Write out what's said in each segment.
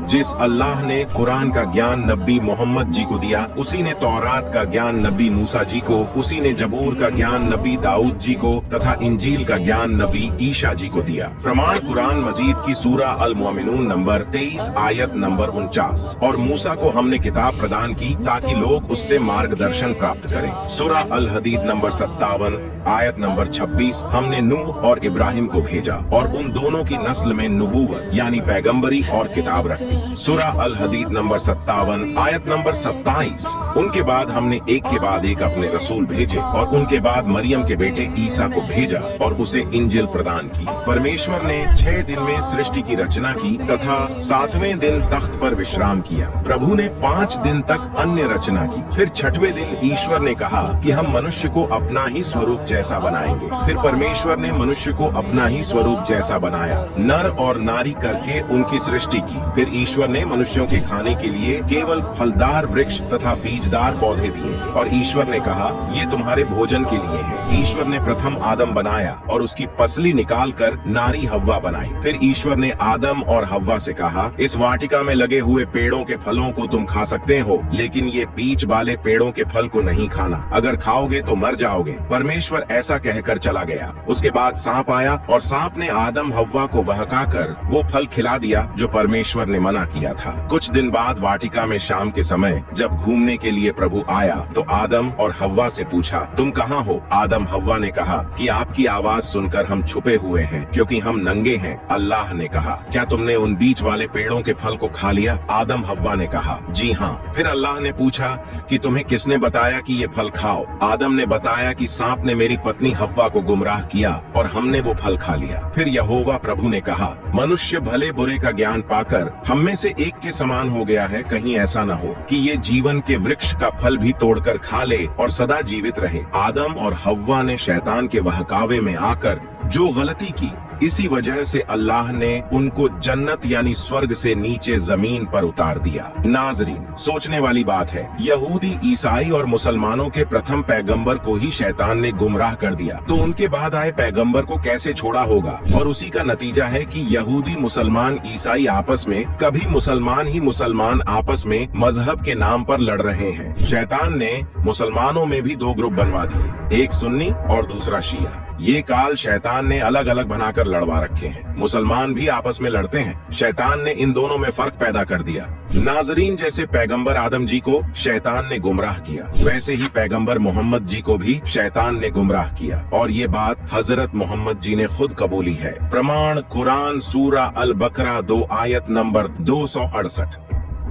जिस अल्लाह ने कुरान का ज्ञान नबी मोहम्मद जी को दिया, उसी ने तौरात का ज्ञान नबी मूसा जी को, उसी ने जबूर का ज्ञान नबी दाऊद जी को तथा इंजील का ज्ञान नबी ईशा जी को दिया। प्रमाण कुरान मजीद की सूरा अल मोमिनून नंबर 23 आयत नंबर 49। और मूसा को हमने किताब प्रदान की ताकि लोग उससे मार्गदर्शन प्राप्त करें। सूरा अल हदीद नंबर 57 आयत नंबर 26। हमने नूह और इब्राहिम को भेजा और उन दोनों की नस्ल में नबूवत यानी पैगम्बरी और किताब रखती। सूरा अल हदीद नंबर 57 आयत नंबर 27। उनके बाद हमने एक के बाद एक अपने रसूल भेजे और उनके बाद मरियम के बेटे ईसा को भेजा और उसे इंजिल प्रदान की। परमेश्वर ने 6 दिन में सृष्टि की रचना की तथा 7वें दिन तख्त पर विश्राम किया। प्रभु ने 5 दिन तक अन्य रचना की। फिर 6वें दिन ईश्वर ने कहा कि हम मनुष्य को अपना ही स्वरूप जैसा बनाएंगे। फिर परमेश्वर ने मनुष्य को अपना ही स्वरूप जैसा बनाया, नर और नारी करके उनकी सृष्टि की। फिर ईश्वर ने मनुष्यों के खाने के लिए केवल फलदार वृक्ष तथा बीजदार पौधे दिए और ईश्वर ने कहा ये तुम्हारे भोजन के लिए है। ईश्वर ने प्रथम आदम बनाया और उसकी पसली निकालकर नारी हव्वा बनाई। फिर ईश्वर ने आदम और हव्वा से कहा इस वाटिका में लगे हुए पेड़ों के फलों को तुम खा सकते हो, लेकिन ये बीज वाले पेड़ों के फल को नहीं खाना, अगर खाओगे तो मर जाओगे। परमेश्वर ऐसा कहकर चला गया। उसके बाद सांप आया और सांप ने आदम हव्वा को बहकाकर वो फल खिला दिया जो परमेश्वर ने मना किया था। कुछ दिन बाद वाटिका में शाम के समय जब घूमने के लिए प्रभु आया तो आदम और हव्वा से पूछा तुम कहाँ हो? आदम हव्वा ने कहा कि आपकी आवाज सुनकर हम छुपे हुए हैं क्योंकि हम नंगे हैं। अल्लाह ने कहा क्या तुमने उन बीज वाले पेड़ों के फल को खा लिया? आदम हव्वा ने कहा जी हाँ। फिर अल्लाह ने पूछा कि तुम्हें किसने बताया कि ये फल खाओ? आदम ने बताया कि सांप ने मेरी पत्नी हव्वा को गुमराह किया और हमने वो फल खा लिया। फिर यहोवा प्रभु ने कहा मनुष्य भले बुरे का ज्ञान पाकर हम में से एक के समान हो गया है, कहीं ऐसा न हो कि ये जीवन के वृक्ष का फल भी तोड़कर खा ले और सदा जीवित रहे। आदम और हव्वा ने शैतान के बहकावे में आकर जो गलती की, इसी वजह से अल्लाह ने उनको जन्नत यानी स्वर्ग से नीचे जमीन पर उतार दिया। नाजरीन, सोचने वाली बात है, यहूदी, ईसाई और मुसलमानों के प्रथम पैगंबर को ही शैतान ने गुमराह कर दिया, तो उनके बाद आए पैगंबर को कैसे छोड़ा होगा? और उसी का नतीजा है कि यहूदी, मुसलमान, ईसाई आपस में, कभी मुसलमान ही मुसलमान आपस में मजहब के नाम पर लड़ रहे हैं। शैतान ने मुसलमानों में भी 2 ग्रुप बनवा दिए, एक सुन्नी और दूसरा शिया। ये काल शैतान ने अलग अलग बनाकर लड़वा रखे हैं। मुसलमान भी आपस में लड़ते हैं। शैतान ने इन दोनों में फर्क पैदा कर दिया। नाजरीन, जैसे पैगंबर आदम जी को शैतान ने गुमराह किया, वैसे ही पैगंबर मोहम्मद जी को भी शैतान ने गुमराह किया। और ये बात हजरत मोहम्मद जी ने खुद कबूली है। प्रमाण कुरान सूरा अल बकरा 2 आयत नंबर 268।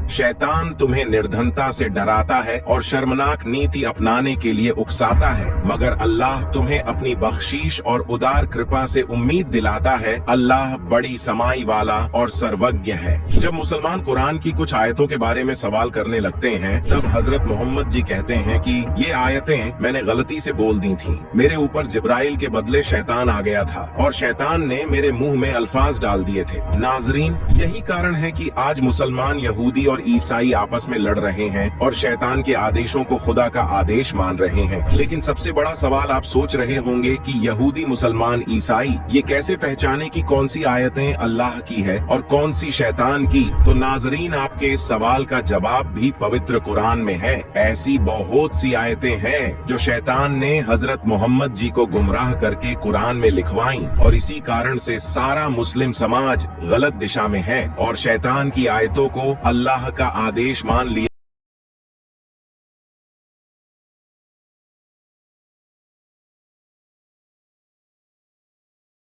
शैतान तुम्हें निर्धनता से डराता है और शर्मनाक नीति अपनाने के लिए उकसाता है, मगर अल्लाह तुम्हें अपनी बख्शीश और उदार कृपा से उम्मीद दिलाता है। अल्लाह बड़ी समाई वाला और सर्वज्ञ है। जब मुसलमान कुरान की कुछ आयतों के बारे में सवाल करने लगते हैं, तब हजरत मोहम्मद जी कहते हैं कि ये आयतें मैंने गलती से बोल दी थीं। मेरे ऊपर जिब्राइल के बदले शैतान आ गया था और शैतान ने मेरे मुंह में अल्फाज डाल दिए थे। नाजरीन, यही कारण है कि आज मुसलमान, यहूदी और ईसाई आपस में लड़ रहे हैं और शैतान के आदेशों को खुदा का आदेश मान रहे हैं। लेकिन सबसे बड़ा सवाल आप सोच रहे होंगे कि यहूदी, मुसलमान, ईसाई ये कैसे पहचाने कि कौन सी आयतें अल्लाह की है और कौन सी शैतान की? तो नाजरीन, आपके इस सवाल का जवाब भी पवित्र कुरान में है। ऐसी बहुत सी आयतें हैं जो शैतान ने हजरत मोहम्मद जी को गुमराह करके कुरान में लिखवाई और इसी कारण से सारा मुस्लिम समाज गलत दिशा में है और शैतान की आयतों को अल्लाह का आदेश मान लिया।